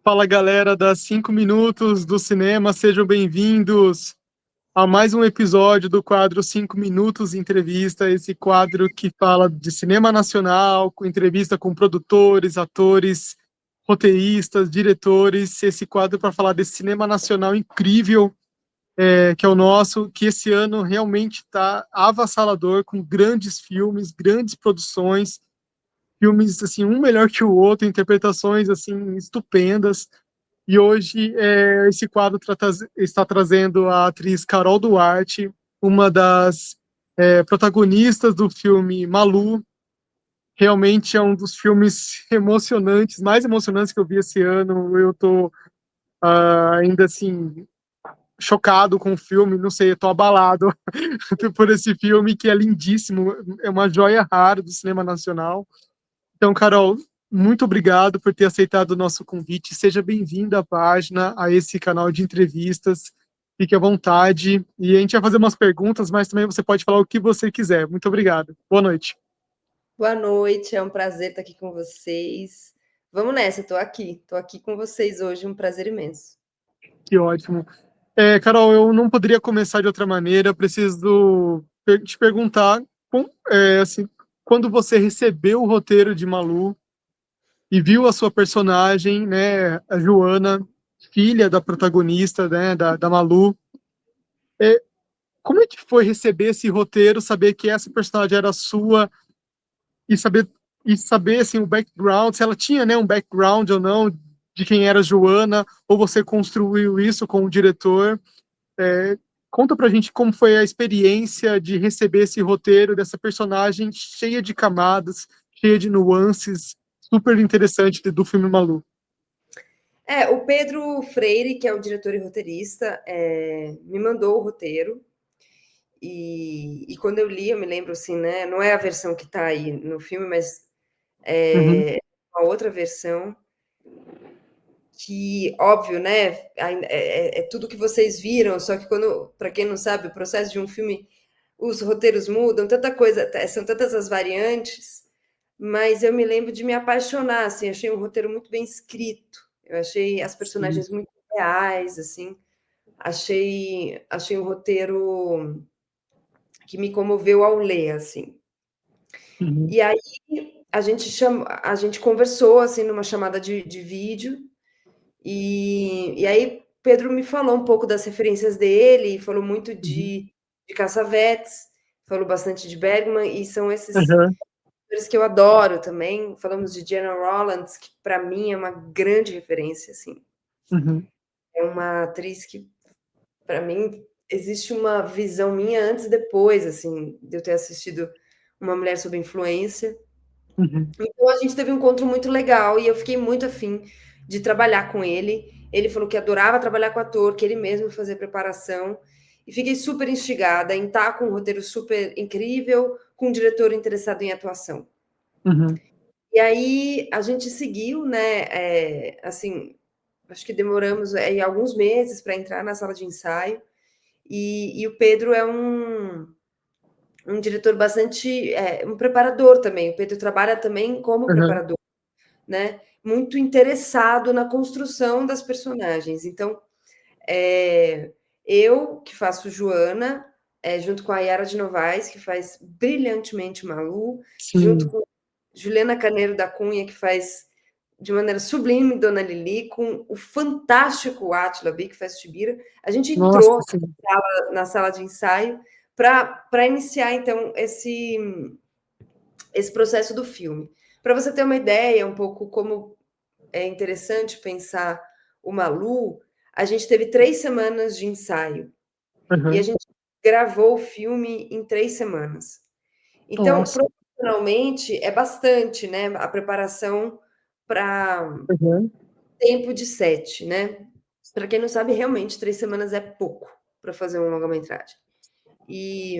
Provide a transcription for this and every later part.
Fala galera das 5 minutos do cinema, sejam bem-vindos a mais um episódio do quadro 5 Minutos Entrevista, esse quadro que fala de cinema nacional, com entrevista com produtores, atores, roteiristas, diretores, esse quadro para falar desse cinema nacional incrível que é o nosso, que esse ano realmente está avassalador, com grandes filmes, grandes produções, filmes assim, um melhor que o outro, interpretações assim estupendas. E hoje esse quadro está trazendo a atriz Carol Duarte, uma das protagonistas do filme Malu. Realmente é um dos filmes emocionantes, mais emocionantes que eu vi esse ano. Eu estou ainda assim chocado com o filme, não sei, estou abalado por esse filme que é lindíssimo, é uma joia rara do cinema nacional. Então, Carol, muito obrigado por ter aceitado o nosso convite. Seja bem-vinda à página, a esse canal de entrevistas. Fique à vontade. E a gente vai fazer umas perguntas, mas também você pode falar o que você quiser. Muito obrigado. Boa noite. Boa noite, é um prazer estar aqui com vocês. Vamos nessa, estou aqui com vocês hoje, um prazer imenso. Que ótimo. Carol, eu não poderia começar de outra maneira. Preciso te perguntar, assim, quando você recebeu o roteiro de Malu e viu a sua personagem, né, a Joana, filha da protagonista, né, da Malu, é, como é que foi receber esse roteiro, saber que essa personagem era sua e saber assim o background, se ela tinha, né, um background ou não de quem era Joana, ou você construiu isso com o diretor? É, conta pra gente como foi a experiência de receber esse roteiro dessa personagem cheia de camadas, cheia de nuances, super interessante do filme Malu. O Pedro Freire, que é o diretor e roteirista, me mandou o roteiro. E quando eu li, eu me lembro assim, né? Não é a versão que está aí no filme, mas Uhum, uma outra versão que, óbvio, né? É tudo que vocês viram, só que quando, para quem não sabe, o processo de um filme, os roteiros mudam, tanta coisa, são tantas as variantes, mas eu me lembro de me apaixonar, assim, achei um roteiro muito bem escrito, eu achei as sim. personagens muito reais, assim, achei um roteiro que me comoveu ao ler, assim. Uhum, E aí a gente conversou, assim, numa chamada de vídeo, e aí Pedro me falou um pouco das referências dele, falou muito uhum, de Cassavetes, falou bastante de Bergman, e são esses uhum, autores que eu adoro também. Falamos de Diana Rollins, que para mim é uma grande referência, assim. uhum, É uma atriz que, para mim, existe uma visão minha antes e depois, assim, de eu ter assistido Uma Mulher Sob Influência. uhum, Então a gente teve um encontro muito legal e eu fiquei muito afim de trabalhar com ele. Ele falou que adorava trabalhar com ator, que ele mesmo fazia preparação. E fiquei super instigada em estar com um roteiro super incrível, com um diretor interessado em atuação. uhum, E aí a gente seguiu, né? Assim, acho que demoramos alguns meses para entrar na sala de ensaio. E o Pedro é um diretor bastante, um preparador também. O Pedro trabalha também como uhum, preparador, né? Muito interessado na construção das personagens. Então, é, eu que faço Joana, junto com a Yara de Novaes, que faz brilhantemente Malu, junto sim. com Juliana Carneiro da Cunha, que faz de maneira sublime Dona Lili, com o fantástico Átila Bi, que faz Tibira. A gente Nossa, entrou sim. na sala de ensaio para iniciar, então, esse processo do filme. Para você ter uma ideia um pouco como é interessante pensar o Malu, a gente teve 3 semanas de ensaio e a Uhum. gente gravou o filme em 3 semanas. Então, Nossa. profissionalmente, é bastante, né, a preparação para Uhum. tempo de set, né. Para quem não sabe, realmente 3 semanas é pouco para fazer um longa-metragem. E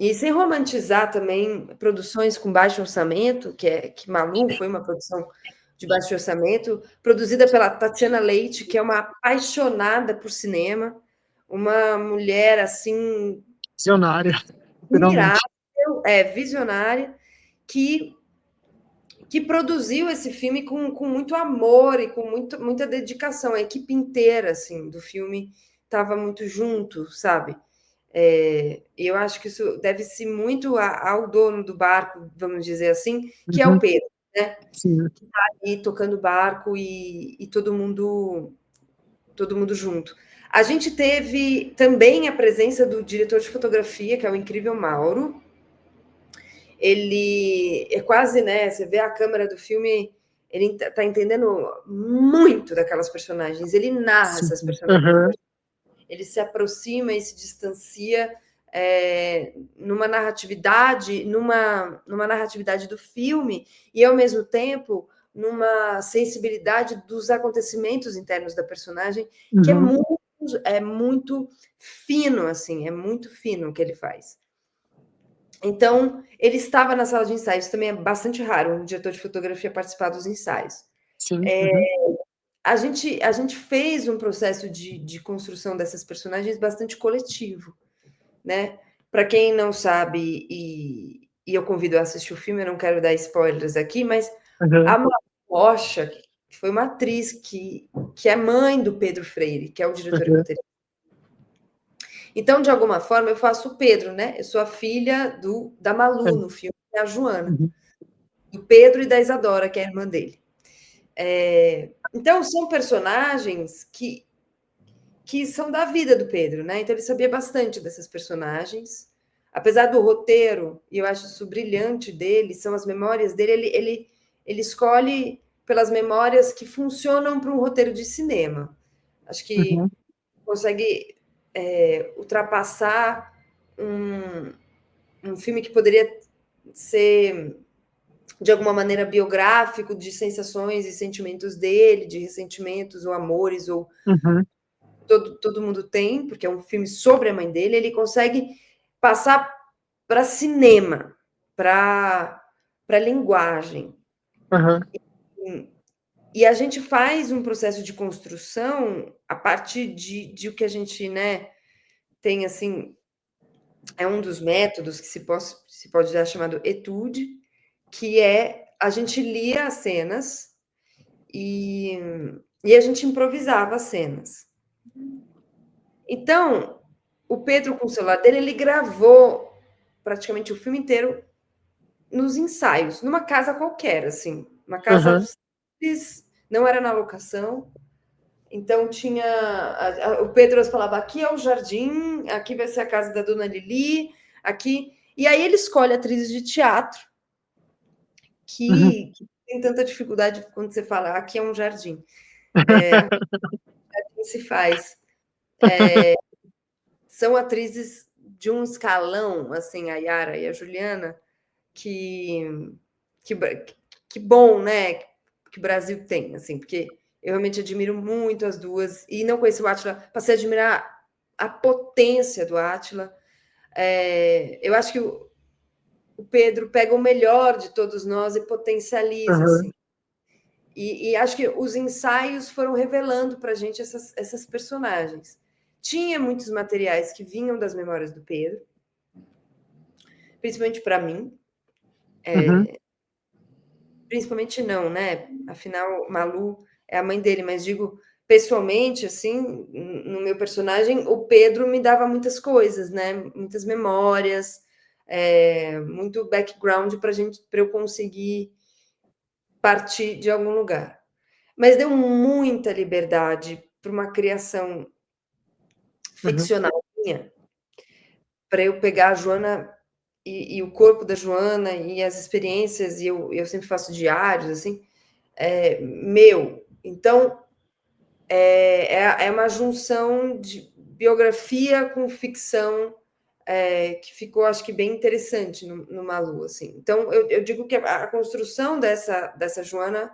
e sem romantizar também produções com baixo orçamento, que Malu foi uma produção de baixo orçamento, produzida pela Tatiana Leite, que é uma apaixonada por cinema, uma mulher, assim, Visionária, admirável, literalmente. visionária, que que produziu esse filme com muito amor e com muita dedicação. A equipe inteira assim, do filme estava muito junto, sabe? Eu acho que isso deve-se muito ao dono do barco, vamos dizer assim, que é o Pedro, né? Sim. Que está ali tocando barco e todo mundo junto. A gente teve também a presença do diretor de fotografia, que é o incrível Mauro. Ele é quase, né? Você vê a câmera do filme, ele tá entendendo muito daquelas personagens, ele narra essas personagens. Uhum. Ele se aproxima e se distancia numa narratividade do filme e, ao mesmo tempo, numa sensibilidade dos acontecimentos internos da personagem, que é muito fino, assim, é muito fino o que ele faz. Então, ele estava na sala de ensaios, também é bastante raro um diretor de fotografia participar dos ensaios. Sim. A gente fez um processo de construção dessas personagens bastante coletivo, né? Para quem não sabe, e eu convido a assistir o filme, eu não quero dar spoilers aqui, mas a Malu Rocha, que foi uma atriz que é mãe do Pedro Freire, que é o diretor e roteirista. Então, de alguma forma, eu faço o Pedro, né? Eu sou a filha da Malu no filme, que é a Joana, do Pedro e da Isadora, que é a irmã dele. Então, são personagens que são da vida do Pedro, né? Então, ele sabia bastante dessas personagens. Apesar do roteiro, e eu acho isso brilhante dele, são as memórias dele, ele escolhe pelas memórias que funcionam para um roteiro de cinema. Acho que consegue ultrapassar um filme que poderia ser, de alguma maneira, biográfico, de sensações e sentimentos dele, de ressentimentos ou amores, ou todo mundo tem, porque é um filme sobre a mãe dele. Ele consegue passar para cinema, para linguagem. E a gente faz um processo de construção a partir de o que a gente, né, tem, assim, é um dos métodos que se pode dar chamado etude, que é a gente lia as cenas e a gente improvisava as cenas. Então, o Pedro, com o celular dele, ele gravou praticamente o filme inteiro nos ensaios, numa casa qualquer, assim, uma casa simples, não era na locação. Então tinha o Pedro falava: aqui é o jardim, aqui vai ser a casa da dona Lili, aqui. E aí ele escolhe atrizes de teatro que tem tanta dificuldade quando você fala aqui é um jardim. Assim se faz. São atrizes de um escalão, assim, a Yara e a Juliana, que bom, né? Que o Brasil tem, assim, porque eu realmente admiro muito as duas, e não conheci o Átila, passei a admirar a potência do Átila. Eu acho que o Pedro pega o melhor de todos nós e potencializa, assim. E acho que os ensaios foram revelando para a gente essas personagens. Tinha muitos materiais que vinham das memórias do Pedro, principalmente para mim. Principalmente não, né? Afinal, Malu é a mãe dele, mas digo pessoalmente, assim, no meu personagem, o Pedro me dava muitas coisas, né? Muitas memórias, muito background para eu conseguir partir de algum lugar. Mas deu muita liberdade para uma criação ficcional minha, para eu pegar a Joana e o corpo da Joana e as experiências, e eu sempre faço diários, assim, meu. Então, é uma junção de biografia com ficção, que ficou, acho que, bem interessante no Malu, assim. Então, eu digo que a construção dessa Joana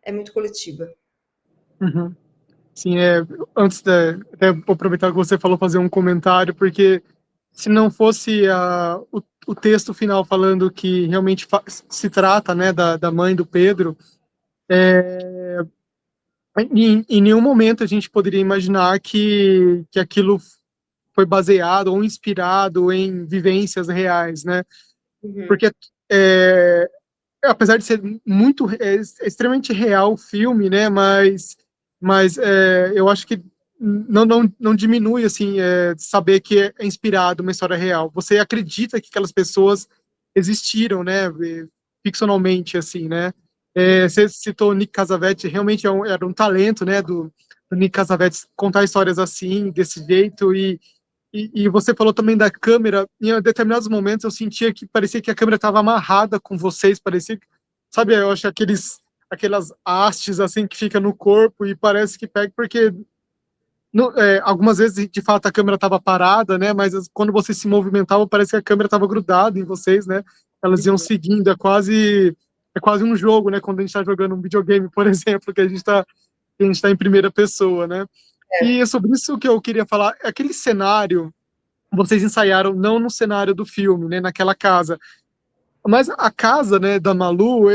é muito coletiva. Sim, antes até vou aproveitar que você falou, fazer um comentário, porque se não fosse o texto final falando que realmente se trata, né, da mãe do Pedro, em nenhum momento a gente poderia imaginar que aquilo foi baseado ou inspirado em vivências reais, né? Porque apesar de ser muito extremamente real o filme, né? Mas eu acho que não diminui assim saber que é inspirado uma história real. Você acredita que aquelas pessoas existiram, né? Ficcionalmente, assim, né? Você citou o Nick Cassavetes, realmente era um talento, né? Do Nick Cassavetes contar histórias assim, desse jeito e você falou também da câmera. Em determinados momentos eu sentia que parecia que a câmera estava amarrada com vocês, parecia que, sabe, eu acho aquelas hastes assim que fica no corpo e parece que pega, porque algumas vezes de fato a câmera estava parada, né? Mas quando você se movimentava, parece que a câmera estava grudada em vocês, né? Elas iam seguindo, é quase um jogo, né? Quando a gente está jogando um videogame, por exemplo, que a gente tá em primeira pessoa, né? E é sobre isso que eu queria falar. Aquele cenário vocês ensaiaram não no cenário do filme, né, naquela casa. Mas a casa, né, da Malu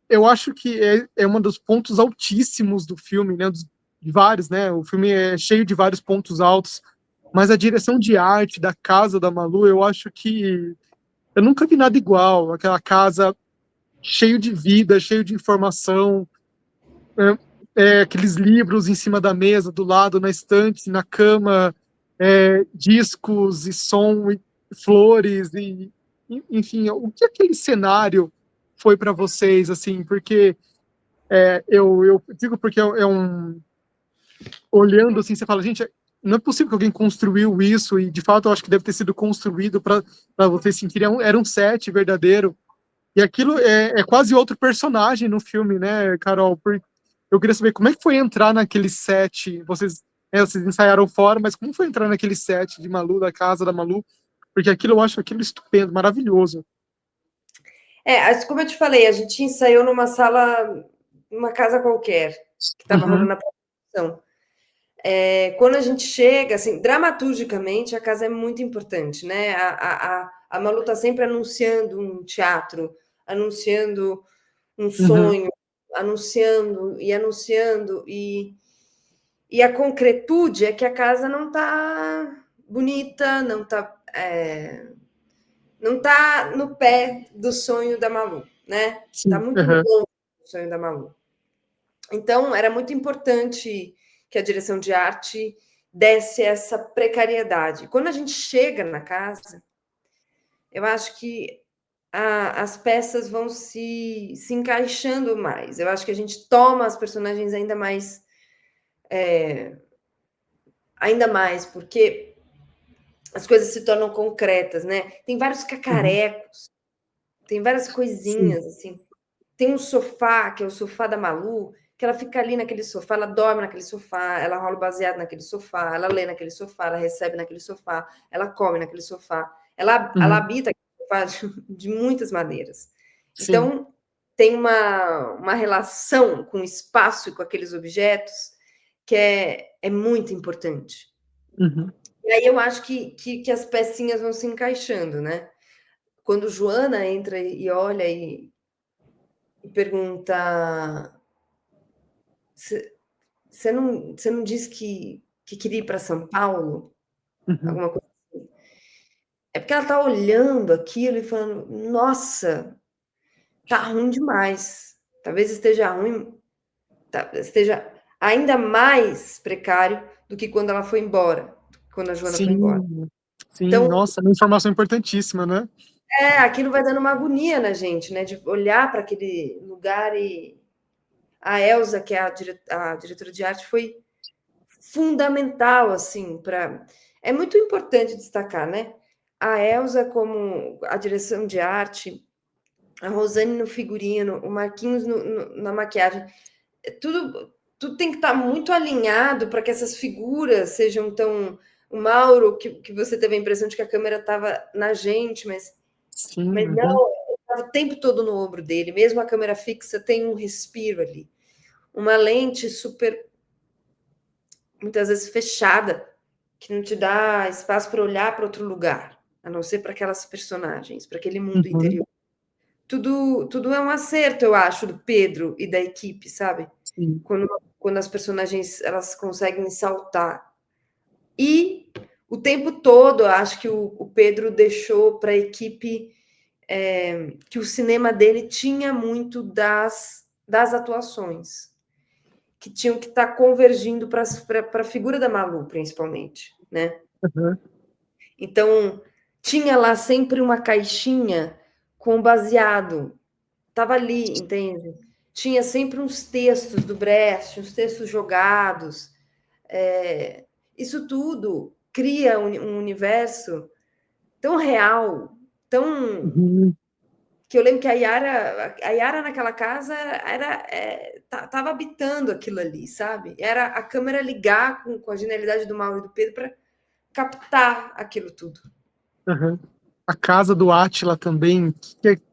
eu acho que é um dos pontos altíssimos do filme, né, de vários, né, o filme é cheio de vários pontos altos, mas a direção de arte da casa da Malu, eu acho que eu nunca vi nada igual, aquela casa cheio de vida, cheio de informação, aqueles livros em cima da mesa, do lado, na estante, na cama, discos e som e flores enfim, o que aquele cenário foi para vocês, assim, porque eu digo porque olhando assim, você fala, gente, não é possível que alguém construiu isso e de fato eu acho que deve ter sido construído para vocês sentirem, era um set verdadeiro. E aquilo é quase outro personagem no filme, né, Carol? Eu queria saber como é que foi entrar naquele set. Vocês ensaiaram fora, mas como foi entrar naquele set de Malu, da casa da Malu? Porque aquilo eu acho aquilo estupendo, maravilhoso. Como eu te falei, a gente ensaiou numa sala, numa casa qualquer, que estava Uhum, rolando a produção. Quando a gente chega, assim, dramaturgicamente, a casa é muito importante, né? A Malu está sempre anunciando um teatro, anunciando um uhum, sonho, anunciando, e a concretude é que a casa não está bonita, não tá no pé do sonho da Malu, né? Tá sim, muito uhum, longe do sonho da Malu. Então, era muito importante que a direção de arte desse essa precariedade. Quando a gente chega na casa, eu acho que as peças vão se encaixando mais. Eu acho que a gente toma as personagens ainda mais, porque as coisas se tornam concretas, né? Tem vários uhum, cacarecos, tem várias sim, coisinhas, assim. Tem um sofá, que é o sofá da Malu, que ela fica ali naquele sofá, ela dorme naquele sofá, ela rola o baseado naquele sofá, ela lê naquele sofá, ela recebe naquele sofá, ela come naquele sofá, ela uhum, habita aquele sofá de muitas maneiras. sim, Então, tem uma relação com o espaço e com aqueles objetos que é muito importante. uhum, E aí eu acho que as pecinhas vão se encaixando, né? Quando Joana entra e olha e pergunta: você não disse que queria ir para São Paulo? uhum, Alguma coisa assim. É porque ela está olhando aquilo e falando: nossa, tá ruim demais. Talvez esteja ruim, esteja ainda mais precário do que quando ela foi embora, quando a Joana foi embora. sim, sim, Então, nossa, é uma informação importantíssima, né? aquilo vai dando uma agonia na gente, né? De olhar para aquele lugar e a Elsa, que é a diretora de arte, foi fundamental, assim, para. É muito importante destacar, né? A Elsa como a direção de arte, a Rosane no figurino, o Marquinhos na maquiagem. Tudo tem que estar muito alinhado para que essas figuras sejam tão. O Mauro, que você teve a impressão de que a câmera estava na gente, Sim, mas uhum, não, estava o tempo todo no ombro dele, mesmo a câmera fixa tem um respiro ali. Uma lente super, muitas vezes fechada, que não te dá espaço para olhar para outro lugar, a não ser para aquelas personagens, para aquele mundo uhum, interior. Tudo é um acerto, eu acho, do Pedro e da equipe, sabe? sim, Quando, quando as personagens elas conseguem saltar. E o tempo todo, eu acho que o Pedro deixou para a equipe que o cinema dele tinha muito das atuações, que tinham que estar convergindo para a figura da Malu, principalmente, né? Uhum. Então, tinha lá sempre uma caixinha com baseado, estava ali, entende? Tinha sempre uns textos do Brecht, uns textos jogados. Isso tudo cria um universo tão real, tão Uhum. que eu lembro que a Yara naquela casa estava habitando aquilo ali, sabe? Era a câmera ligar com a genialidade do Mauro e do Pedro para captar aquilo tudo. Uhum. A casa do Átila também,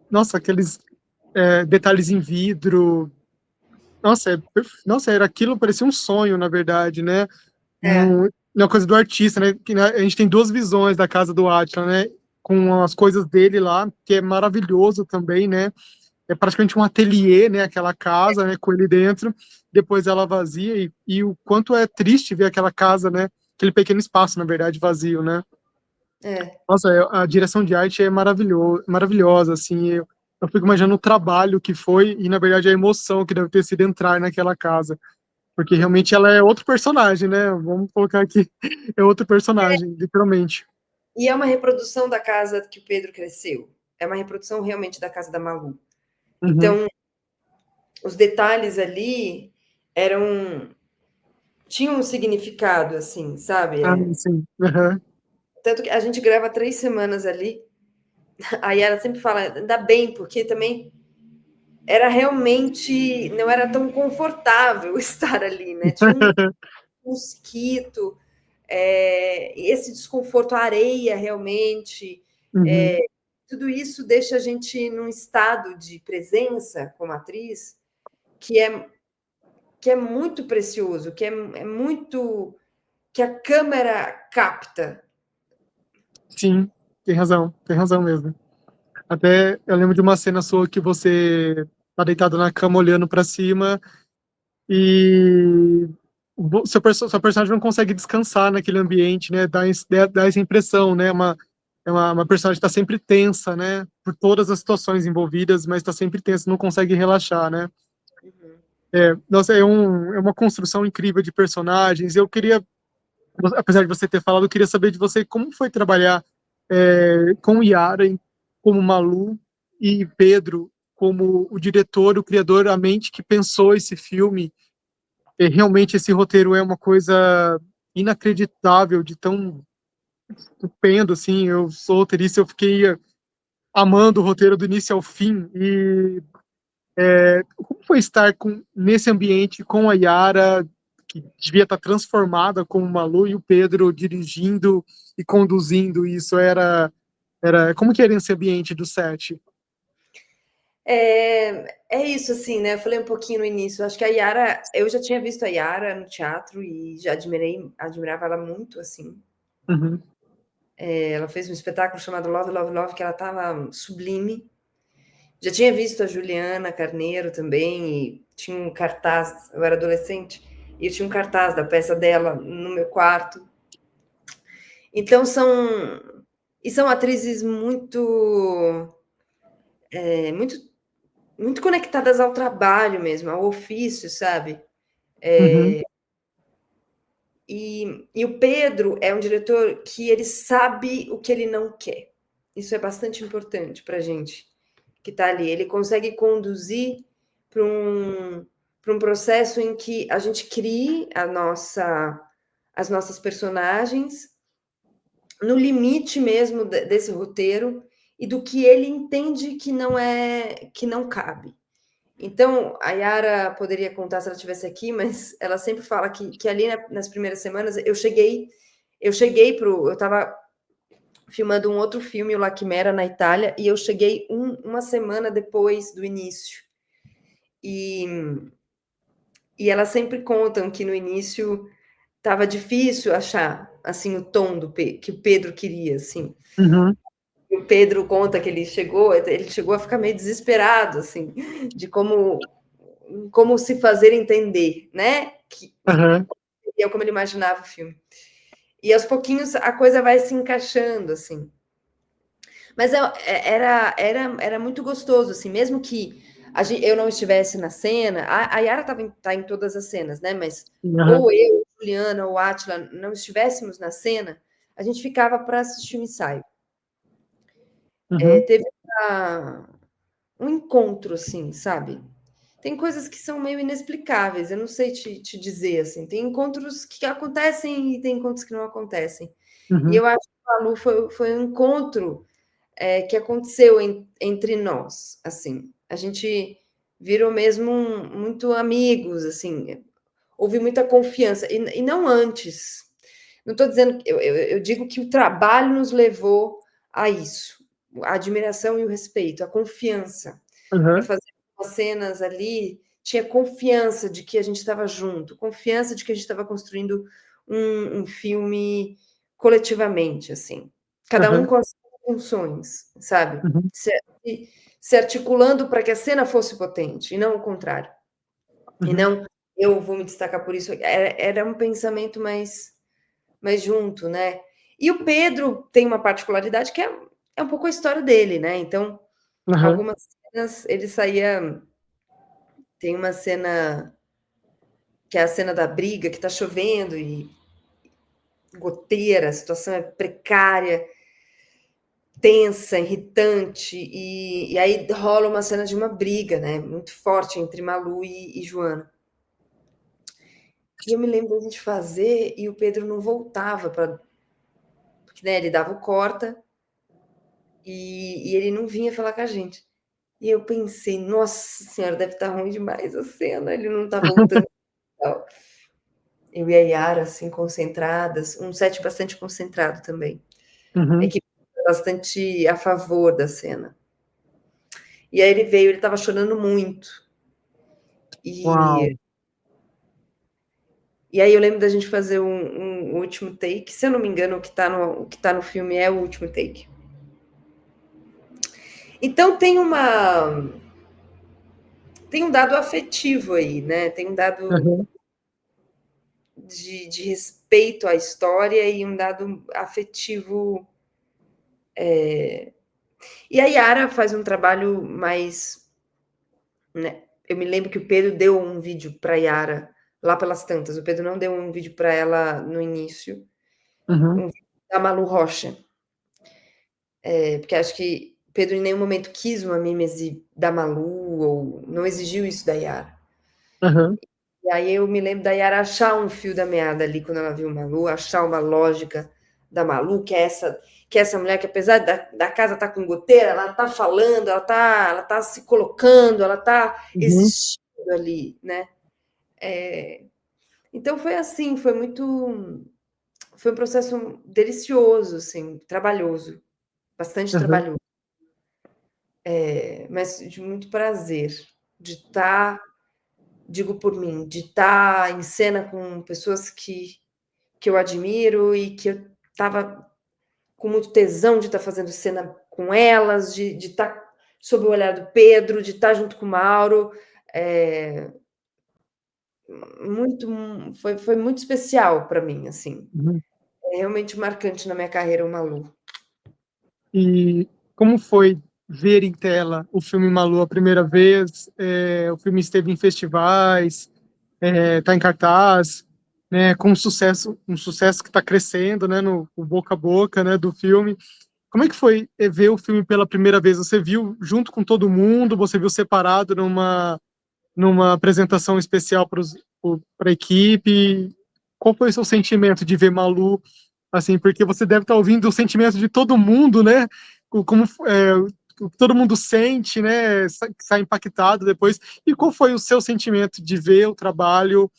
nossa, aqueles detalhes em vidro. Nossa, nossa, era aquilo, parecia um sonho, na verdade, né? É, Uma coisa do artista, né? Que, né, a gente tem duas visões da casa do Átila, né? Com as coisas dele lá, que é maravilhoso também, né? É praticamente um ateliê, né? Aquela casa, né? Com ele dentro, depois ela vazia, e o quanto é triste ver aquela casa, né? Aquele pequeno espaço, na verdade, vazio, né? é. Nossa, a direção de arte é maravilhosa, assim, eu fico imaginando o trabalho que foi e, na verdade, a emoção que deve ter sido entrar naquela casa, porque realmente ela é outro personagem, né? Vamos colocar aqui, é outro personagem, literalmente. E é uma reprodução da casa que o Pedro cresceu. É uma reprodução realmente da casa da Malu. Uhum. Então, os detalhes ali eram tinham um significado, assim, sabe? Ah, sim. Uhum. Tanto que a gente grava 3 semanas ali. Aí ela sempre fala, ainda bem, porque também era realmente, não era tão confortável estar ali, né? Tinha um mosquito, esse desconforto, a areia realmente, Uhum. tudo isso deixa a gente num estado de presença como atriz que é muito precioso, é muito que a câmera capta. Sim, tem razão mesmo. Até eu lembro de uma cena sua que você tá deitado na cama olhando para cima e sua personagem não consegue descansar naquele ambiente, né? Dá essa impressão, né? Uma personagem que está sempre tensa, né? Por todas as situações envolvidas, mas está sempre tensa, não consegue relaxar, né? Uhum. Nossa, é uma construção incrível de personagens. Eu queria, apesar de você ter falado, eu queria saber de você como foi trabalhar com Yara como Malu e Pedro como o diretor, o criador, a mente que pensou esse filme. Realmente esse roteiro é uma coisa inacreditável, de tão estupendo, assim. Eu sou roteirista, eu fiquei amando o roteiro do início ao fim. E como foi estar nesse ambiente com a Yara, que devia estar transformada como Malu, e o Pedro dirigindo e conduzindo isso? Como que era esse ambiente do set? É isso, assim, né? Eu falei um pouquinho no início. Acho que a Yara, eu já tinha visto a Yara no teatro e já admirava ela muito, assim. Uhum, Ela fez um espetáculo chamado Love, Love, Love, que ela estava sublime. Já tinha visto a Juliana Carneiro também, e tinha um cartaz, eu era adolescente, e eu tinha um cartaz da peça dela no meu quarto. Então são atrizes muito, muito conectadas ao trabalho mesmo, ao ofício, sabe? uhum, E o Pedro é um diretor que ele sabe o que ele não quer. Isso é bastante importante para a gente que está ali. Ele consegue conduzir para um processo em que a gente crie as nossas personagens no limite mesmo desse roteiro e do que ele entende que não cabe. Então, a Yara poderia contar se ela estivesse aqui, mas ela sempre fala que ali nas primeiras semanas eu estava filmando um outro filme, o La Chimera, na Itália, e eu cheguei uma semana depois do início. E, e elas sempre contam que no início estava difícil achar assim o tom que o Pedro queria, assim. uhum, E o Pedro conta que ele chegou a ficar meio desesperado, assim, de como se fazer entender, né? uhum, Como ele imaginava o filme. E aos pouquinhos a coisa vai se encaixando, assim. Mas era muito gostoso, assim, mesmo que eu não estivesse na cena, a Yara tá em todas as cenas, né? Mas Aham, ou eu, Juliana ou Átila não estivéssemos na cena, a gente ficava para assistir o ensaio. uhum, Teve um encontro, assim, sabe? Tem coisas que são meio inexplicáveis, eu não sei te dizer, assim. Tem encontros que acontecem e tem encontros que não acontecem. E uhum, eu acho que o Malu foi um encontro que aconteceu entre nós, assim. A gente virou mesmo muito amigos, assim. Houve muita confiança. E não antes. Não estou dizendo. Eu digo que o trabalho nos levou a isso. A admiração e o respeito, a confiança. Para uhum, fazer as cenas ali, tinha confiança de que a gente estava junto, confiança de que a gente estava construindo um filme coletivamente, assim. Cada um uhum, com as suas funções, sabe? uhum, Se articulando para que a cena fosse potente, e não o contrário. E uhum, não, eu vou me destacar por isso. Era um pensamento mais junto, né? E o Pedro tem uma particularidade que é um pouco a história dele, né? Então, uhum, algumas cenas ele saía. Tem uma cena que é a cena da briga, que tá chovendo e goteira, a situação é precária, tensa, irritante, e aí rola uma cena de uma briga, né? Muito forte entre Malu e Joana. E eu me lembro da gente fazer e o Pedro não voltava para. Porque, né, ele dava o corta e ele não vinha falar com a gente. E eu pensei, nossa senhora, deve estar ruim demais a cena, ele não tá voltando. Eu e a Yara, assim, concentradas, um set bastante concentrado também. A uhum. equipe bastante a favor da cena. E aí ele veio, ele estava chorando muito. E, Uau. e aí eu lembro da gente fazer um último take. Se eu não me engano, o que tá no filme é o último take. Então tem um dado afetivo aí, né? Tem um dado Uhum, de respeito à história e um dado afetivo. E a Yara faz um trabalho mais, né? Eu me lembro que o Pedro deu um vídeo para Yara lá pelas tantas. O Pedro não deu um vídeo para ela no início, uhum, um vídeo da Malu Rocha, porque acho que o Pedro em nenhum momento quis uma mimese da Malu ou não exigiu isso da Yara. uhum, E aí eu me lembro da Yara achar um fio da meada ali quando ela viu Malu, achar uma lógica da Malu, que é essa mulher que apesar da casa estar com goteira, ela está falando, ela tá se colocando, ela está uhum, existindo ali, né? Então foi assim, foi um processo delicioso, assim, trabalhoso, bastante uhum, trabalhoso, mas de muito prazer, de estar, digo por mim, de estar em cena com pessoas que eu admiro e que eu estava com muito tesão de estar fazendo cena com elas, de estar sob o olhar do Pedro, de estar junto com o Mauro. É, muito, foi muito especial para mim, assim. uhum. É realmente marcante na minha carreira o Malu. E como foi ver em tela o filme Malu a primeira vez? O filme esteve em festivais, está em cartaz, né, com um sucesso que está crescendo, né, no boca a boca, né, do filme. Como é que foi ver o filme pela primeira vez? Você viu junto com todo mundo? Você viu separado numa apresentação especial para a equipe? Qual foi o seu sentimento de ver Malu, assim, porque você deve estar ouvindo o sentimento de todo mundo, né? Como o que todo mundo sente, né? Sai impactado depois. E qual foi o seu sentimento de ver o trabalho,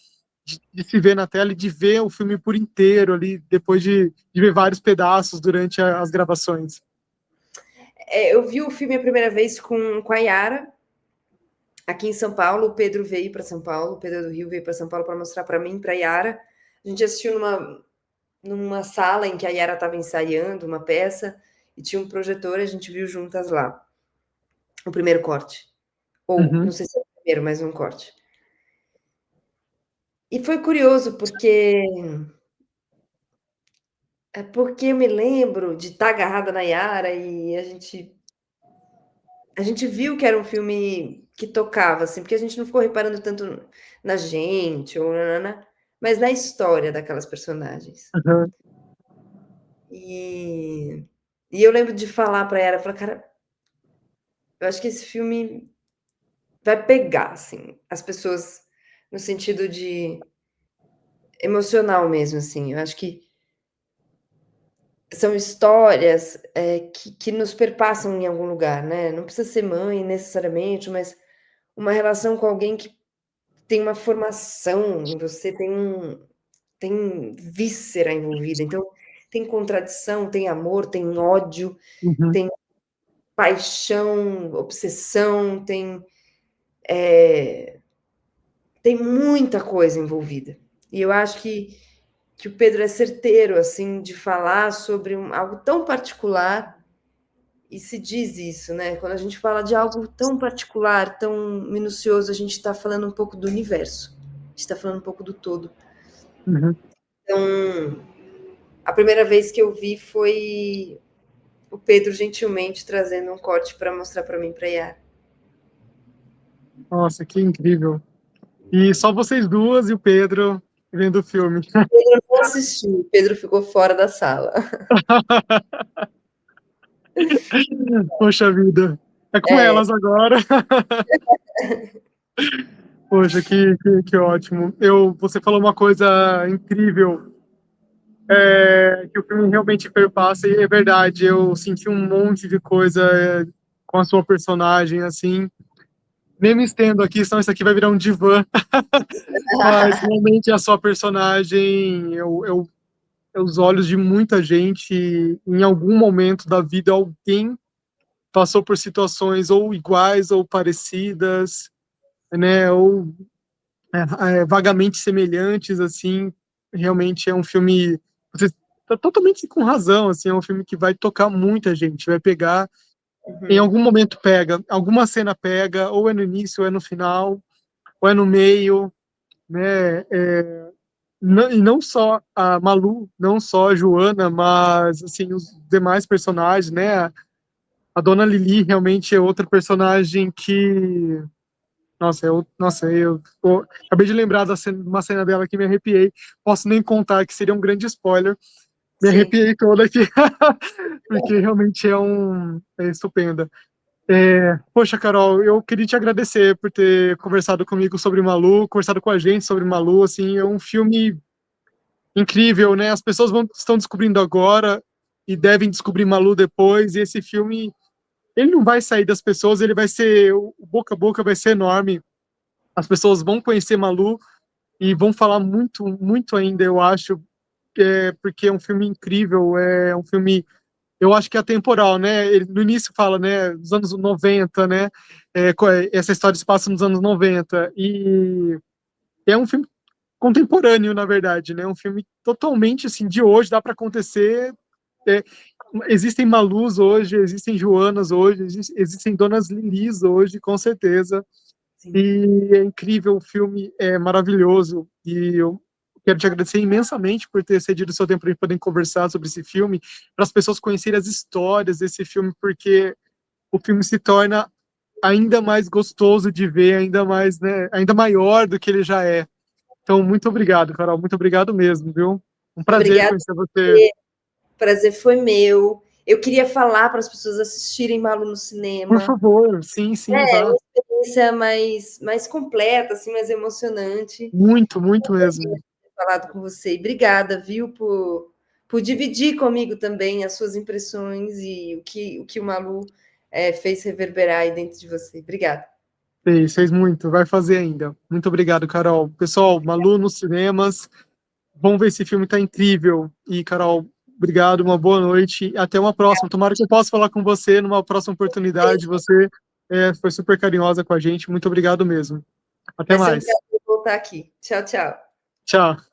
de se ver na tela e de ver o filme por inteiro ali, depois de ver vários pedaços durante as gravações? Eu vi o filme a primeira vez com a Yara, aqui em São Paulo. O Pedro veio para São Paulo, o Pedro do Rio veio para São Paulo para mostrar para mim, para a Yara. A gente assistiu numa sala em que a Yara estava ensaiando uma peça e tinha um projetor, a gente viu juntas lá o primeiro corte. Ou não Uhum, sei se é o primeiro, mas um corte. E foi curioso porque É porque eu me lembro de estar agarrada na Yara e a gente viu que era um filme que tocava, assim, porque a gente não ficou reparando tanto na gente ou mas na história daquelas personagens. Aham, E eu lembro de falar para ela, falar: "Cara, eu acho que esse filme vai pegar, assim, as pessoas no sentido de emocional mesmo, assim. Eu acho que são histórias, que nos perpassam em algum lugar, né, não precisa ser mãe necessariamente, mas uma relação com alguém que tem uma formação em você, tem víscera envolvida, então tem contradição, tem amor, tem ódio, uhum, tem paixão, obsessão, eh, tem muita coisa envolvida. E eu acho que o Pedro é certeiro, assim, de falar sobre algo tão particular, e se diz isso, né, quando a gente fala de algo tão particular, tão minucioso, a gente está falando um pouco do universo, a gente está falando um pouco do todo. uhum. Então, a primeira vez que eu vi foi o Pedro gentilmente trazendo um corte para mostrar para mim, para Iara. Nossa, que incrível. E só vocês duas e o Pedro vendo o filme. Pedro não assistiu, Pedro ficou fora da sala. Poxa vida. É com É. elas agora. Poxa, que ótimo. Você falou uma coisa incrível, que o filme realmente perpassa, e é verdade, eu senti um monte de coisa com a sua personagem, assim. Nem me estendo aqui, senão isso aqui vai virar um divã. Mas realmente a sua personagem, é os olhos de muita gente. Em algum momento da vida, alguém passou por situações ou iguais ou parecidas, né? Ou vagamente semelhantes, assim. Realmente é um filme. Você está totalmente com razão, assim. É um filme que vai tocar muita gente, vai pegar. Em Uhum, algum momento pega, alguma cena pega, ou é no início, ou é no final, ou é no meio, né? E não só a Malu, não só a Joana, mas assim os demais personagens, né? A Dona Lili realmente é outra personagem que, nossa, eu acabei de lembrar uma cena dela que me arrepiei. Posso nem contar, que seria um grande spoiler. Me sim. arrepiei toda aqui, porque realmente é estupenda. Poxa, Carol, eu queria te agradecer por ter conversado comigo sobre Malu, conversado com a gente sobre Malu. Assim, é um filme incrível, né? As pessoas estão descobrindo agora e devem descobrir Malu depois. E esse filme, ele não vai sair das pessoas, ele vai ser, o boca a boca vai ser enorme. As pessoas vão conhecer Malu e vão falar muito, muito ainda, eu acho, porque é um filme incrível, é um filme, eu acho que é atemporal, né? Ele, no início fala, né, dos anos 90, né? Essa história se passa nos anos 90 e é um filme contemporâneo, na verdade, né? Um filme totalmente assim de hoje, dá para acontecer. É, existem Malus hoje, existem Joanas hoje, existem Donas Lilis hoje, com certeza. Sim. E é incrível, o filme é maravilhoso. E eu quero te agradecer imensamente por ter cedido o seu tempo para poder conversar sobre esse filme, para as pessoas conhecerem as histórias desse filme, porque o filme se torna ainda mais gostoso de ver, ainda mais, né, ainda maior do que ele já é. Então, muito obrigado, Carol, muito obrigado mesmo, viu? Um prazer Obrigada, conhecer você. o prazer foi meu. Eu queria falar para as pessoas assistirem Malu no Por cinema. favor, sim, sim, É vá. uma experiência mais completa, assim, mais emocionante. Muito, muito mesmo. Ter falado com você. E obrigada, viu, por dividir comigo também as suas impressões e o que o Malu fez reverberar aí dentro de você. Obrigada. Fez muito, vai fazer ainda. Muito obrigado, Carol. Pessoal, Malu nos cinemas. Vamos ver, esse filme tá incrível. E, Carol, obrigado, uma boa noite. Até uma próxima. Tomara que eu possa falar com você numa próxima oportunidade. Você foi super carinhosa com a gente. Muito obrigado mesmo. Até Vai ser um mais. prazer voltar aqui. Tchau, tchau. Tchau.